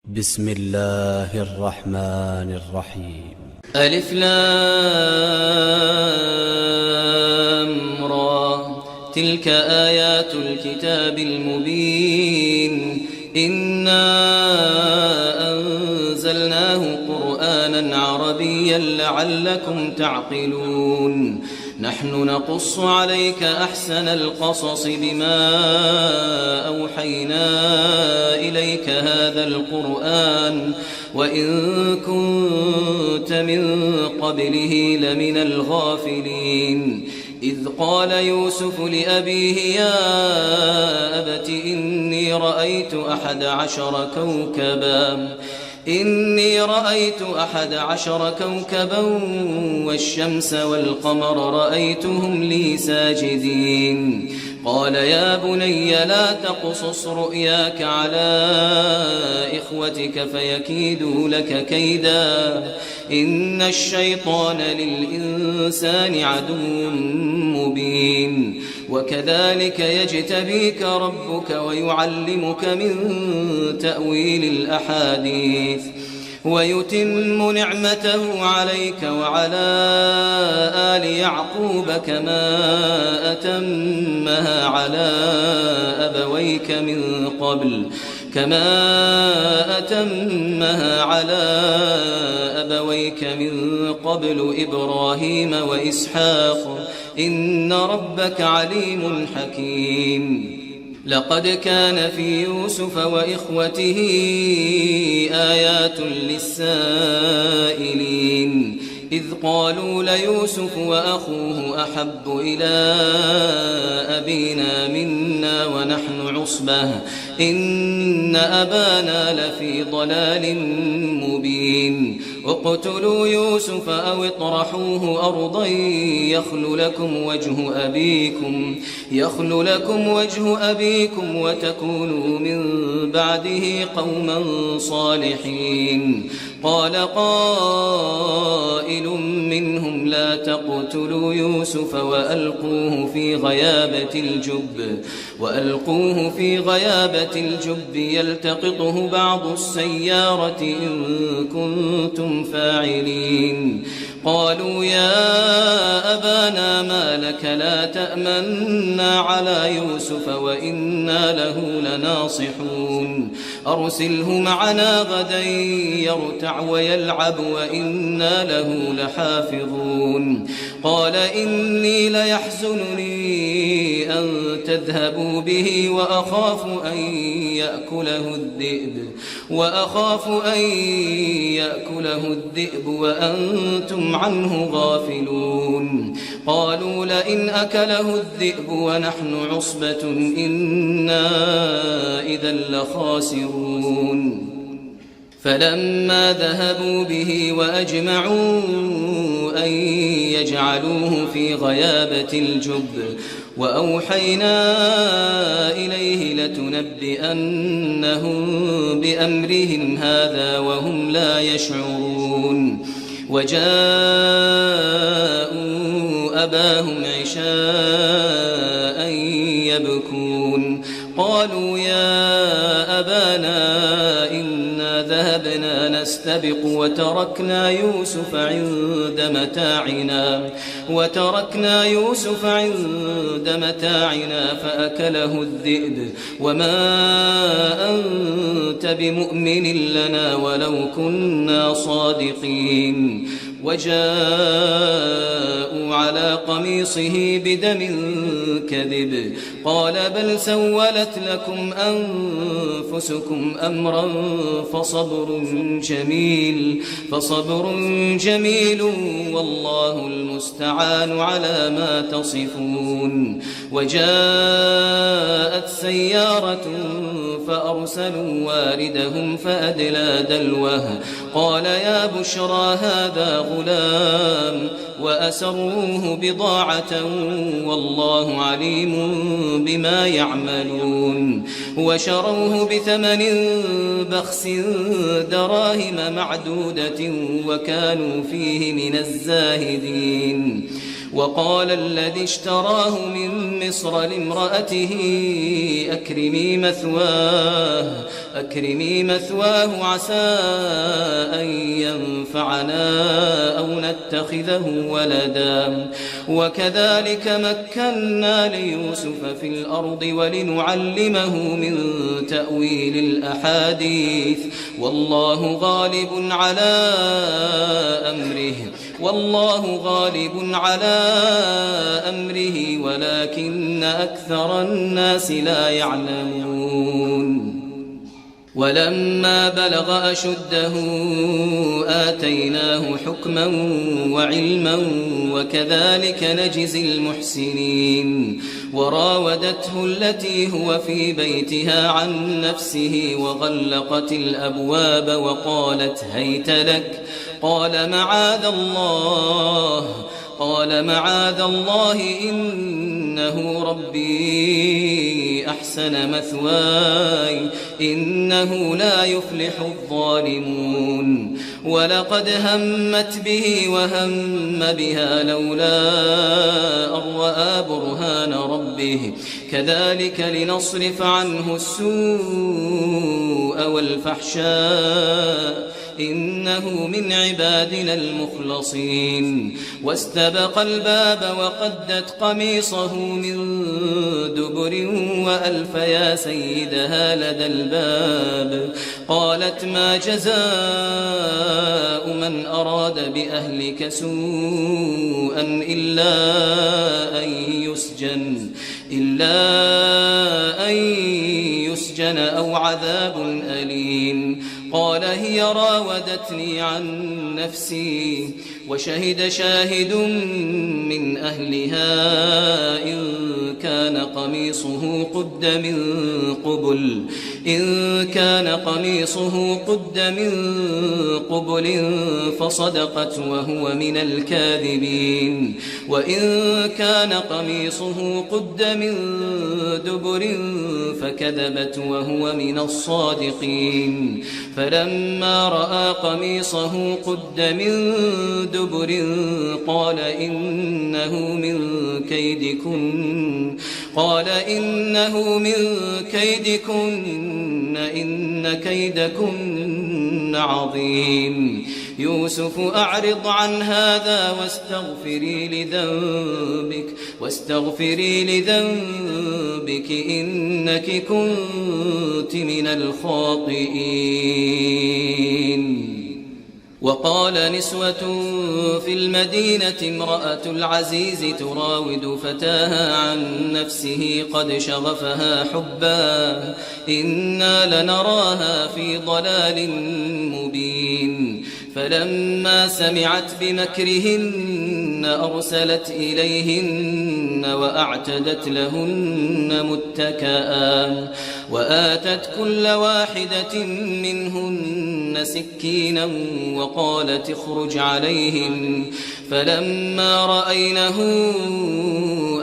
بسم الله الرحمن الرحيم. ألف لام را تلك آيات الكتاب المبين إنا أنزلناه قرآنا عربيا لعلكم تعقلون نحن نقص عليك أحسن القصص بما أوحينا إليك هذا القرآن وإن كنت من قبله لمن الغافلين إذ قال يوسف لأبيه يا أبت إني رأيت أحد عشر كوكبا والشمس والقمر رأيتهم لي ساجدين قال يا بني لا تقصص رؤياك على إخوتك فيكيدوا لك كيدا إن الشيطان للإنسان عدو مبين وكذلك يجتبيك ربك ويعلمك من تأويل الأحاديث ويتم نعمته عليك وعلى آل يعقوب كما أتمها على أبويك من قبل إبراهيم وإسحاق إن ربك عليم حكيم لقد كان في يوسف وإخوته آيات للسائلين إذ قالوا ليوسف وأخوه أحب إلى أبينا منا ونحن عصبة إن أبانا لفي ضلال مبين اقتلوا يوسف أو اطرحوه أرضا يخل لكم وجه أبيكم وتكونوا من بعده قوما صالحين قال قائل منهم لا تقتلوا يوسف وألقوه في غيابة الجب يلتقطه بعض السيارة إن كنتم فاعلين قالوا يا أبانا ما لك لا تأمنا على يوسف وإنا له لناصحون أرسله معنا غدا يرتع ويلعب وإنا له لحافظون قال إني ليحزنني أن تذهبوا به وأخاف أن يأكله الذئب وأنتم عنه غافلون قالوا لئن أكله الذئب ونحن عصبة إنا إذا لخاسرون فلما ذهبوا به وأجمعوا أن يجعلوه في غيابة الجب وأوحينا إليه لتنبئنهم بأمرهم هذا وهم لا يشعرون وجاءوا أباهم عشاء يبكون قالوا يا أبانا إنا ذهبنا نستبق وتركنا يوسف عند متاعنا فأكله الذئب وما أنت بمؤمن لنا ولو كنا صادقين وجاءوا على قميصه بدم كذب قال بل سولت لكم أنفسكم أمرا فصبر جميل والله المستعان على ما تصفون وجاءت سيارة فأرسلوا واردهم فأدلى دلوه قال يا بشرى هذا غلام وأسروه بضاعة والله عليم بما يعملون وشروه بثمن بخس دراهم معدودة وكانوا فيه من الزاهدين وقال الذي اشتراه من مصر لامرأته أكرمي مثواه أكرمي مثواه عسى أن ينفعنا أو نتخذه ولدا وكذلك مكنا ليوسف في الأرض ولنعلمه من تأويل الأحاديث والله غالب على أمره ولكن أكثر الناس لا يعلمون ولما بلغ أشده آتيناه حكما وعلما وكذلك نجزي المحسنين وراودته التي هو في بيتها عن نفسه وغلقت الأبواب وقالت هيت لك قال معاذ الله إنه ربي أحسن مثواي إنه لا يفلح الظالمون ولقد همت به وهم بها لولا أن رأى برهان ربه كذلك لنصرف عنه السوء والفحشاء إنه من عبادنا المخلصين واستبق الباب وقدت قميصه من دبر وألف يا سيدها لدى الباب قالت ما جزاء من أراد بأهلك سوءا إلا أن يسجن أو عذاب أليم قال هي راودتني عن نفسي وشهد شاهد من أهلها إن كان قميصه قد من قبل فصدقت وهو من الكاذبين وإن كان قميصه قد من دبر فكذبت وهو من الصادقين فلما رأى قميصه قد من دبر قال إنه من كيدكن إن كيدكن عظيم يوسف أعرض عن هذا واستغفري لذنبك إنك كنت من الخاطئين وقال نسوة في المدينة امرأة العزيز تراود فتاها عن نفسه قد شغفها حبا إنا لنراها في ضلال مبين فلما سمعت بمكرهن أرسلت إليهن وأعتدت لهن متكئا وآتت كل واحدة منهن سكينا وقالت اخرج عليهم فلما رأينه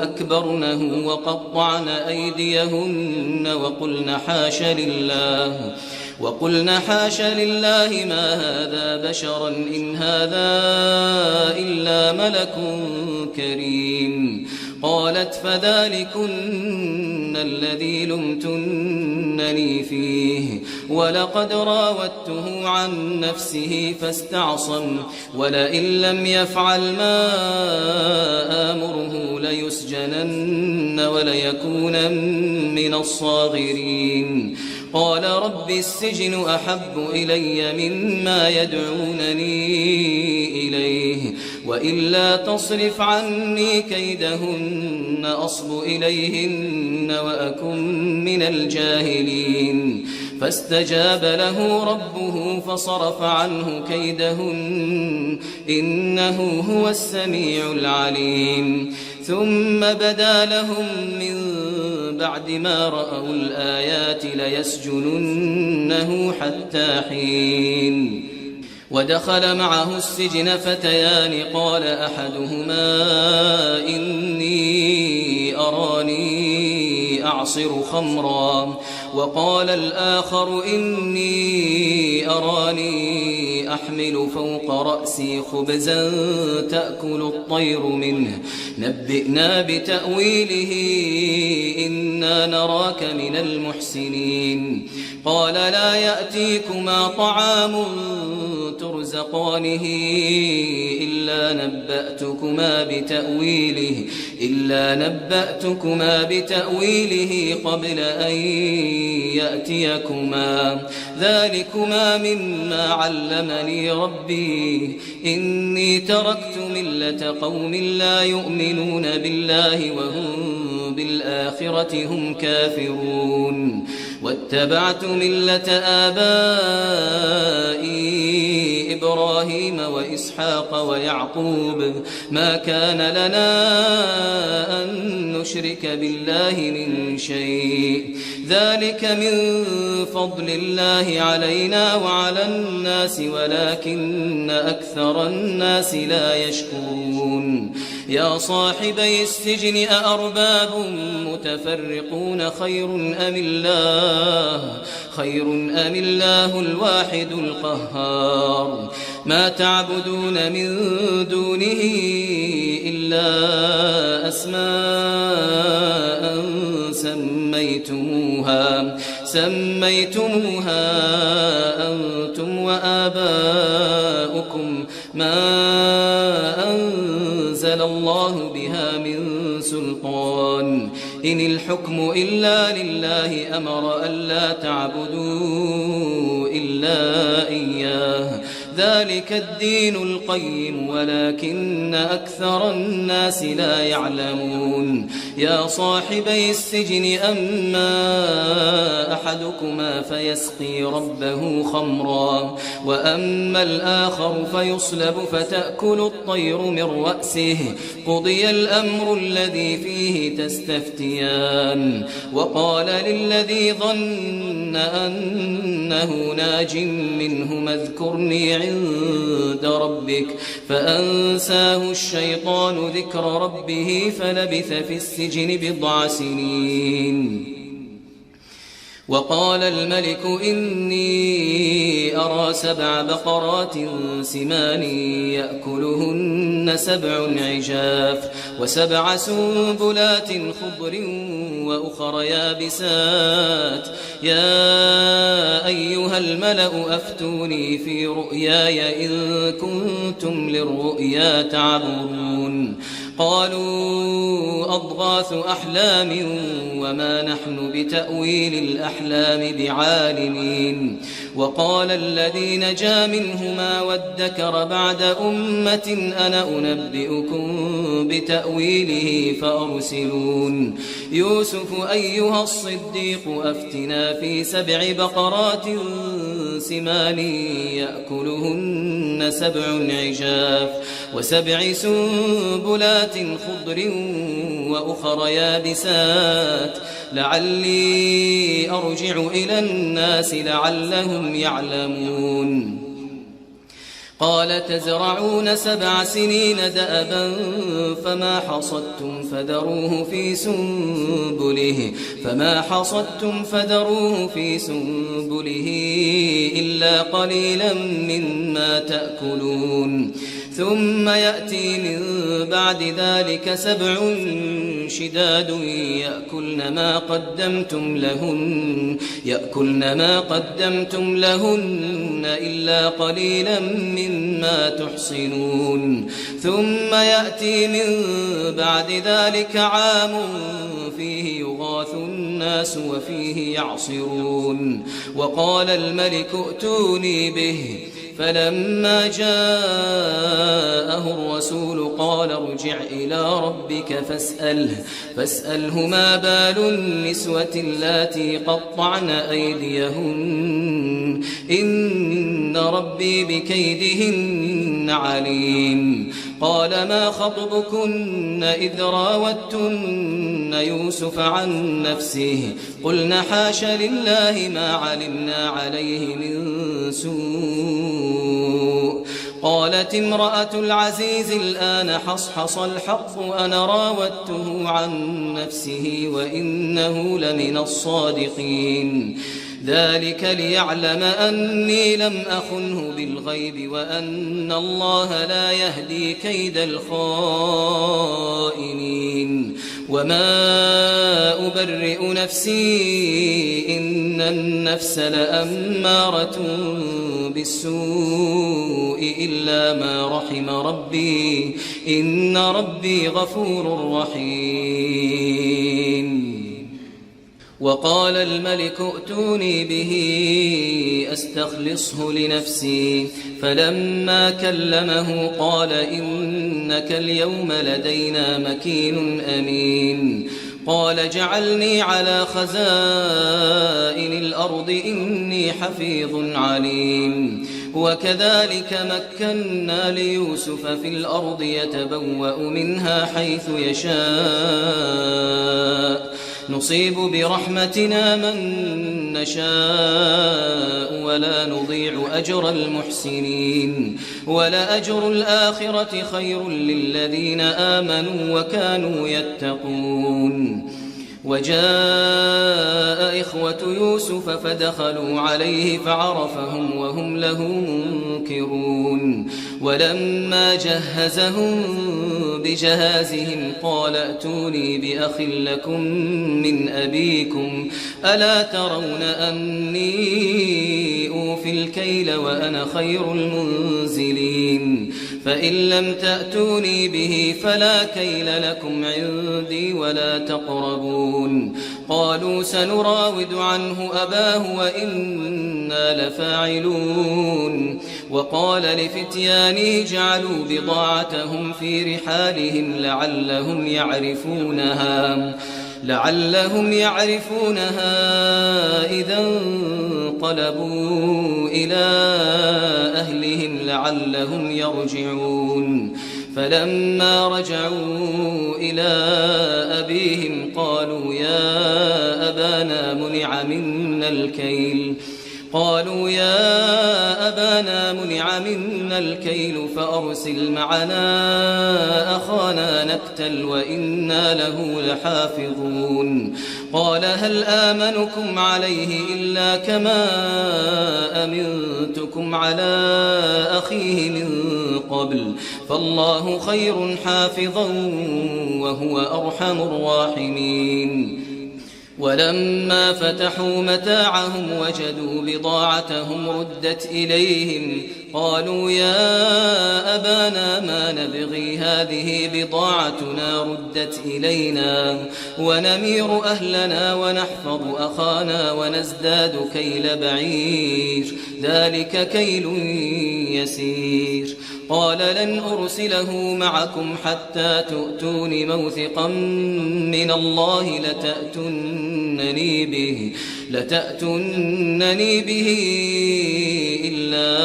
أكبرنه وقطعن أيديهن وقلن حاش لله ما هذا بشرا إن هذا إلا ملك كريم قالت فذلكن الذي لمتنني فيه ولقد راودته عن نفسه فاستعصم ولئن لم يفعل ما آمره ليسجنن وليكون من الصاغرين قال رب السجن أحب إلي مما يدعونني إليه وإلا تصرف عني كيدهن أصب إليهن وأكن من الجاهلين فاستجاب له ربه فصرف عنه كيدهن إنه هو السميع العليم ثم بدا لهم من بعد ما رأوا الآيات ليسجننه حتى حين ودخل معه السجن فتيان قال أحدهما إني أراني أعصر خمرا وقال الآخر إني أراني أحمل فوق رأسي خبزا تأكل الطير منه نبئنا بتأويله إنا نراك من المحسنين قال لا يأتيكما طعام ترزقانه إلا نبأتكما بتأويله قبل أن يأتيكما ذلكما مما علمني ربي إني تركت ملة قوم لا يؤمنون بالله وهم بالآخرة هم كافرون واتبعت ملة آبائي إبراهيم وإسحاق ويعقوب ما كان لنا أن نشرك بالله من شيء ذلك من فضل الله علينا وعلى الناس ولكن أكثر الناس لا يشكرون يا صاحبي السجن أأرباب متفرقون خير أم الله الواحد القهار ما تعبدون من دونه إلا أسماء سميتموها أنتم وآباؤكم ما أنزل الله بها من سلطان إن الحكم إلا لله أمر ألا تعبدوا إلا إياه ذلك الدين القيم ولكن أكثر الناس لا يعلمون يا صاحبي السجن أما أحدكما فيسقي ربه خمرا وأما الآخر فيصلب فتأكل الطير من رأسه قضي الأمر الذي فيه تستفتيان وقال للذي ظن أنه ناج منهما اذكرني عند ربك فأنساه الشيطان ذكر ربه فلبث في السجن بضع سنين وقال الملك إني أرى 7 بقرات سمان يأكلهن 7 عجاف و7 سنبلات خضر وأخر يابسات يا أيها الملأ أفتوني في رؤياي إن كنتم للرؤيا تعبرون قالوا أضغاث أحلام وما نحن بتأويل الأحلام بعالمين وقال الذي نجا منهما وادكر بعد أمة أنا أنبئكم بتأويله فأرسلون يوسف أيها الصديق أفتنا في 7 بقرات سمان يأكلهن 7 عجاف و7 سنبلات خضر وأخر يابسات لعلي أرجع إلى الناس لعلهم يعلمون قال تزرعون 7 سنين دأبا فما حصدتم فذروه في سنبله إلا قليلا مما تأكلون ثم يأتي من بعد ذلك 7 شداد يأكلن ما قدمتم لهن إلا قليلا مما تحصنون ثم يأتي من بعد ذلك عام فيه يغاث الناس وفيه يعصرون وقال الملك ائتوني به فلما جاءه الرسول قال ارجع إلى ربك فاسأله ما بال النسوة اللاتي قطعن أيديهن إن ربي بكيدهن عليم قال ما خطبكن إذ راوتن يوسف عن نفسه قلنا حاش لله ما علمنا عليه من سوء قالت امرأة العزيز الآن حصحص الحق أنا راودته عن نفسه وإنه لمن الصادقين ذلك ليعلم أني لم أخنه بالغيب وأن الله لا يهدي كيد الخائنين وما أبرئ نفسي إن النفس لأمارة بالسوء إلا ما رحم ربي إن ربي غفور رحيم وقال الملك ائتوني به أستخلصه لنفسي فلما كلمه قال إنك اليوم لدينا مكين أمين قال جعلني على خزائن الأرض إني حفيظ عليم وكذلك مكنا ليوسف في الأرض يتبوأ منها حيث يشاء نصيب برحمتنا من نشاء ولا نضيع أجر المحسنين ولأجر الآخرة خير للذين آمنوا وكانوا يتقون وجاء إخوة يوسف فدخلوا عليه فعرفهم وهم له منكرون ولما جهزهم بجهازهم قال ائتوني بأخ لكم من أبيكم ألا ترون أني أوفي الكيل وأنا خير المنزلين فإن لم تأتوني به فلا كيل لكم عندي ولا تقربون قالوا سنراود عنه أباه وإنا لفاعلون وقال لفتيانه جعلوا بضاعتهم في رحالهم لعلهم يعرفونها إذا انقلبوا إلى أهلهم لعلهم يرجعون فلما رجعوا إلى أبيهم قالوا يا أبانا منع منا الكيل فأرسل معنا أخانا نكتل وإنا له لحافظون قال هل آمنكم عليه إلا كما أمنتكم على أخيه من قبل فالله خير حافظا وهو أرحم الراحمين ولما فتحوا متاعهم وجدوا بضاعتهم ردت إليهم قالوا يا أبانا ما نبغي هذه بضاعتنا ردت إلينا ونمير أهلنا ونحفظ أخانا ونزداد كيل بعير ذلك كيل يسير قال لن أرسله معكم حتى تؤتون موثقا من الله لتأتونني به إلا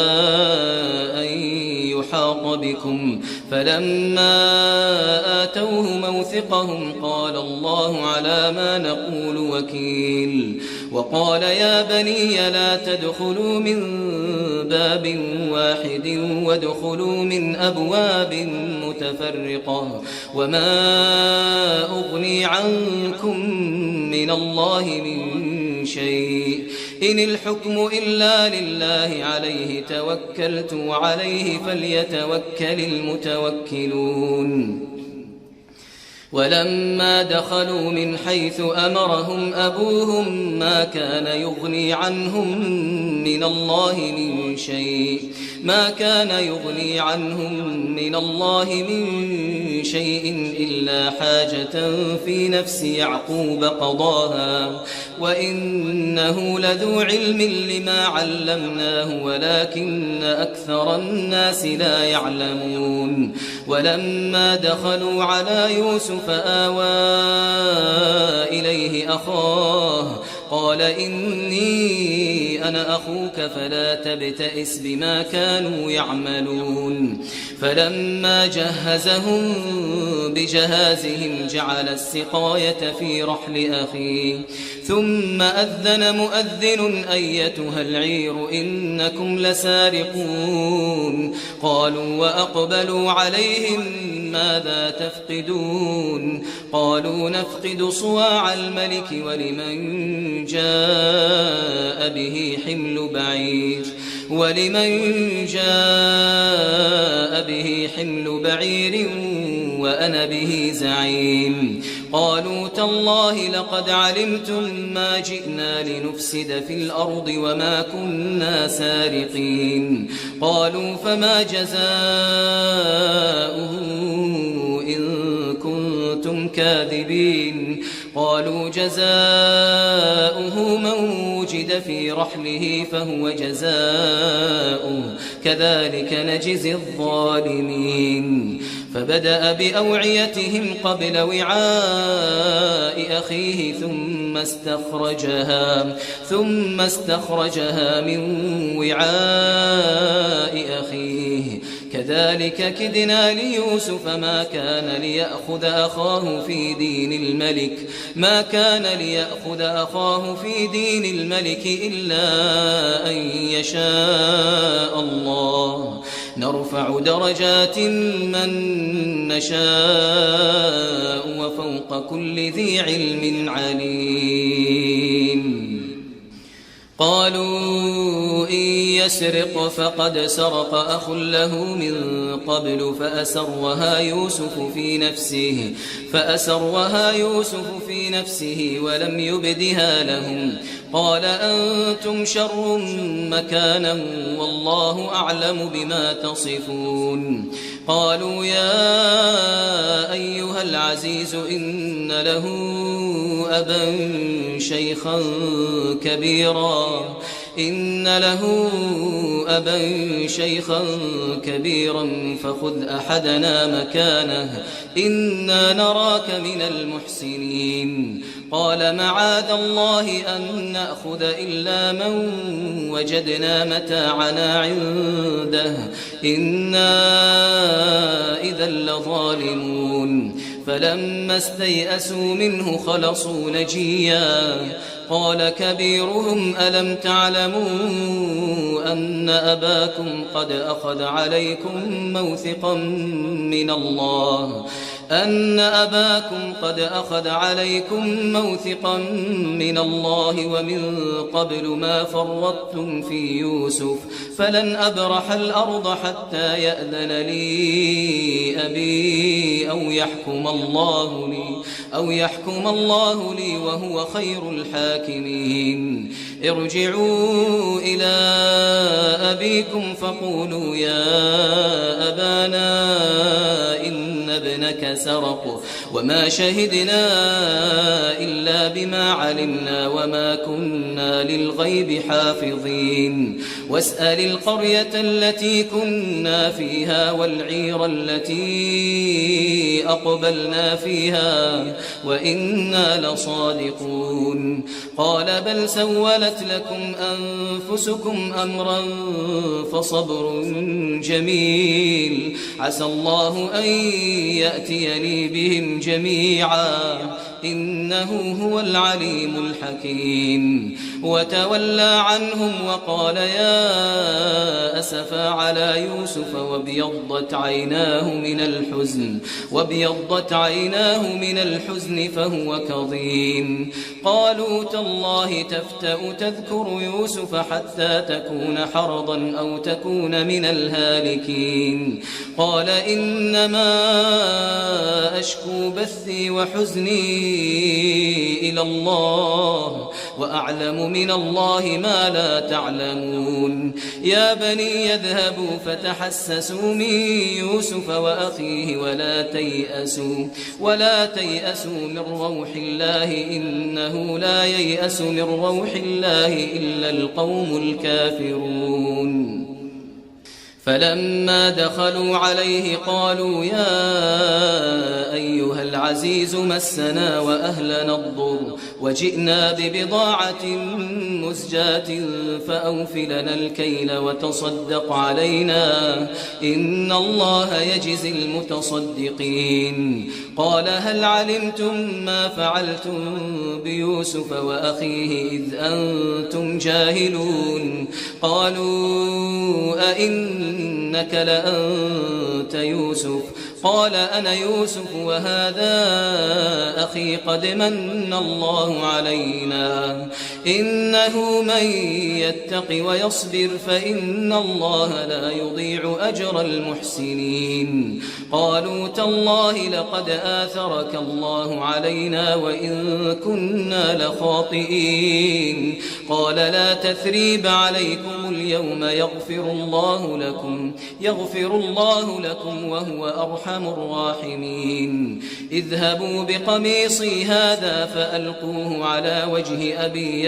أن يحاط بكم فلما آتوه موثقهم قال الله على ما نقول وكيل وقال يا بني لا تدخلوا من باب واحد وادخلوا من أبواب متفرقة وما أغني عنكم من الله من شيء إن الحكم إلا لله عليه توكلت وعليه فليتوكل المتوكلون ولما دخلوا من حيث أمرهم أبوهم ما كان يغني عنهم من الله من شيء إلا حاجة في نفس يعقوب قضاها وإنه لذو علم لما علمناه ولكن أكثر الناس لا يعلمون ولما دخلوا على يوسف آوى إليه أخاه قال إني أنا أخوك فلا تبتئس بما كانوا يعملون فلما جهزهم بجهازهم جعل السقاية في رحل أخيه ثم أذن مؤذن أيتها العير إنكم لسارقون قالوا وأقبلوا عليهم ماذا تفقدون قالوا نفقد صواع الملك ولمن جاء به حمل بعير وأنا به زعيم قالوا تالله لقد علمتم ما جئنا لنفسد في الأرض وما كنا سارقين قالوا فما جزاؤه إن كنتم كاذبين قالوا جزاؤه من وجد في رحله فهو جزاؤه كذلك نجزي الظالمين فبدأ بأوعيتهم قبل وعاء أخيه ثم استخرجها من وعاء أخيه كذلك كدنا ليوسف ما كان ليأخذ أخاه في دين الملك إلا أن يشاء الله نرفع درجات من نشاء وفوق كل ذي علم عليم قالوا إن يسرق فقد سرق أخ له من قبل فأسرها يوسف في نفسه ولم يبدها لهم قال أنتم شر مكانا والله أعلم بما تصفون قالوا يا أيها العزيز إن له أبا شيخا كبيرا فخذ أحدنا مكانه إنا نراك من المحسنين قال معاذ الله أن نأخذ إلا من وجدنا متاعنا عنده إنا إذا لظالمون فلما استيئسوا منه خلصوا نجيا قال كبيرهم ألم تعلموا أن أباكم قد أخذ عليكم موثقا من الله ومن قبل ما فرطتم في يوسف فلن أبرح الأرض حتى يأذن لي أبي أو يحكم الله لي وهو خير الحاكمين ارجعوا إلى أبيكم فقولوا يا أبانا إن ابنك سرق وما شهدنا إلا بما علمنا وما كنا للغيب حافظين واسأل القرية التي كنا فيها والعير التي أقبلنا فيها وإنا لصادقون قال بل سولت لكم أنفسكم أمرا فصبر جميل عسى الله أن يأتيني بهم جميعا إنه هو العليم الحكيم وتولى عنهم وقال يا أسفا على يوسف وابيضت عيناه من الحزن فهو كظيم قالوا تالله تفتأ تذكر يوسف حتى تكون حرضا أو تكون من الهالكين قال إنما أشكو بثي وحزني إلى الله وأعلم من الله ما لا تعلمون يا بني يذهبوا فتحسسوا من يوسف وأخيه ولا تيأسوا من روح الله إنه لا ييأس من روح الله إلا القوم الكافرون فلما دخلوا عليه قالوا يا أيها العزيز مسنا وأهلنا الضر وجئنا ببضاعة مزجاة فأوف لنا الكيل وتصدق علينا إن الله يجزي المتصدقين. قال هل علمتم ما فعلتم بيوسف وأخيه إذ أنتم جاهلون؟ قالوا أئنك لأنت يوسف؟ قال أنا يوسف وهذا أخي قد من الله علينا إنه من يتق ويصبر فإن الله لا يضيع أجر المحسنين. قالوا تالله لقد آثرك الله علينا وإن كنا لخاطئين. قال لا تثريب عليكم اليوم يغفر الله لكم وهو أرحم الراحمين. اذهبوا بقميصي هذا فألقوه على وجه أبي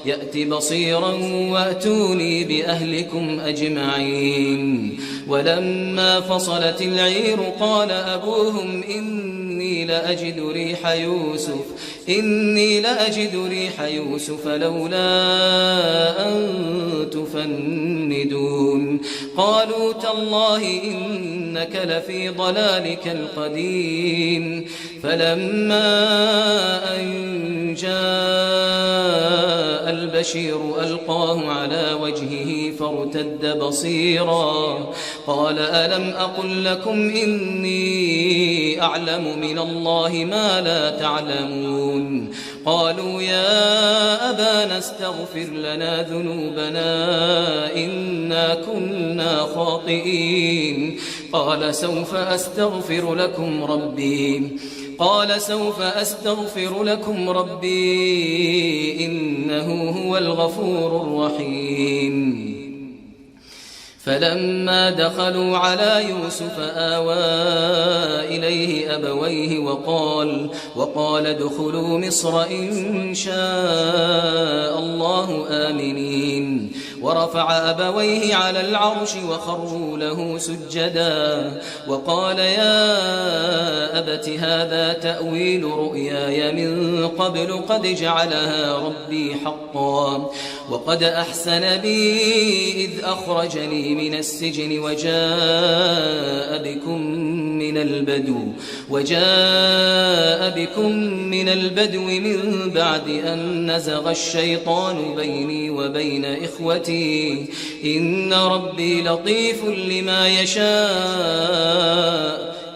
يأت بصيرا وأتوني بأهلكم أجمعين. ولما فصلت العير قال أبوهم إني لأجد ريح يوسف لولا أن تفندون. قالوا تالله إنك لفي ضلالك القديم. فلما أن جاء البشير ألقاه على وجهه فارتد بصيرا قال ألم أقل لكم إني أعلم من الله ما لا تعلمون؟ قالوا يا أبانا استغفر لنا ذنوبنا إنا كنا خاطئين. قال سوف أستغفر لكم ربي إنه هو الغفور الرحيم. فلما دخلوا على يوسف آوى إليه أبويه وقال ادخلوا مصر إن شاء الله آمنين. ورفع أبويه على العرش وخروا له سجدا وقال يا أبت هذا تأويل رؤياي من قبل قد جعلها ربي حقا وقد أحسن بي إذ أخرجني من السجن وجاء بكم من البدو من بعد أن نزغ الشيطان بيني وبين إخوتي إن ربي لطيف لما يشاء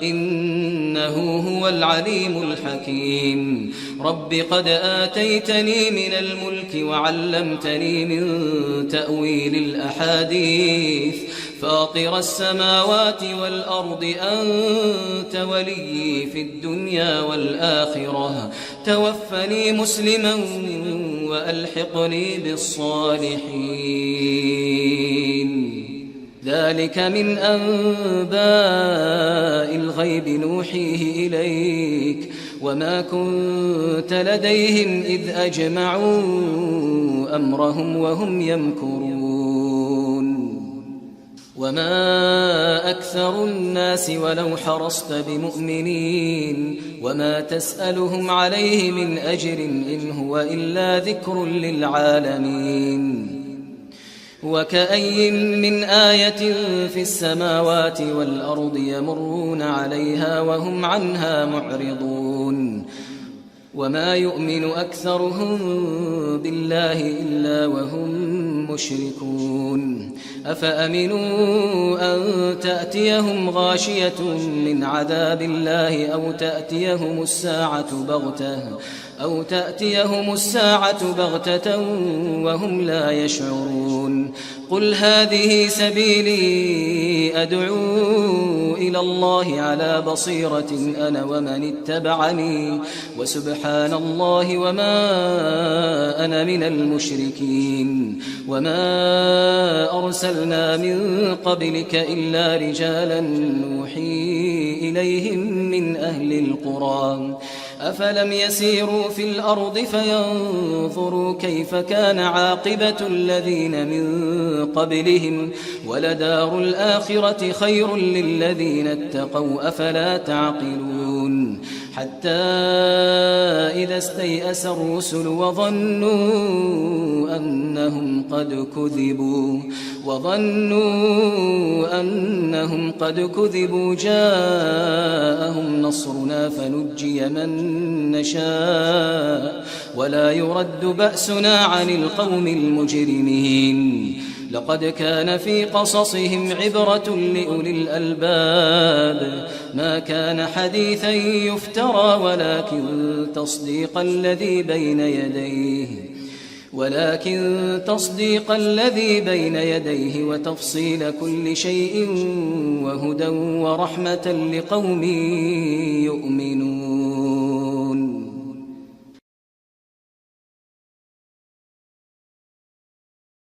إنه هو العليم الحكيم. رب قد آتيتني من الملك وعلمتني من تأويل الأحاديث فاطر السماوات والأرض أنت ولي في الدنيا والآخرة توفني مسلما وألحقني بالصالحين. ذلك من أنباء الغيب نوحيه إليك وما كنت لديهم إذ أجمعوا أمرهم وهم يمكرون. وما أكثر الناس ولو حرصت بمؤمنين وما تسألهم عليه من أجر إن هو إلا ذكر للعالمين. وكأي من آية في السماوات والأرض يمرون عليها وهم عنها معرضون وما يؤمن أكثرهم بالله إلا وهم مشركون. أفأمنوا أن تأتيهم غاشية من عذاب الله أو تأتيهم الساعة بغتة وهم لا يشعرون. قل هذه سبيلي أدعو إلى الله على بصيرة أنا ومن اتبعني وسبحان الله وما أنا من المشركين. وما أرسلنا من قبلك إلا رجالا نوحي إليهم من أهل القرى أفلم يسيروا في الأرض فينظروا كيف كان عاقبة الذين من قبلهم ولدار الآخرة خير للذين اتقوا أفلا تعقلون حتى إذا استيأس الرسل وظنوا أنهم قد كذبوا جاءهم نصرنا فنجي من نشاء ولا يرد بأسنا عن القوم المجرمين لقد كان في قصصهم عبرة لأولي الألباب ما كان حديثا يفترى ولكن تصديق الذي بين يديه وتفصيل كل شيء وهدى ورحمة لقوم يؤمنون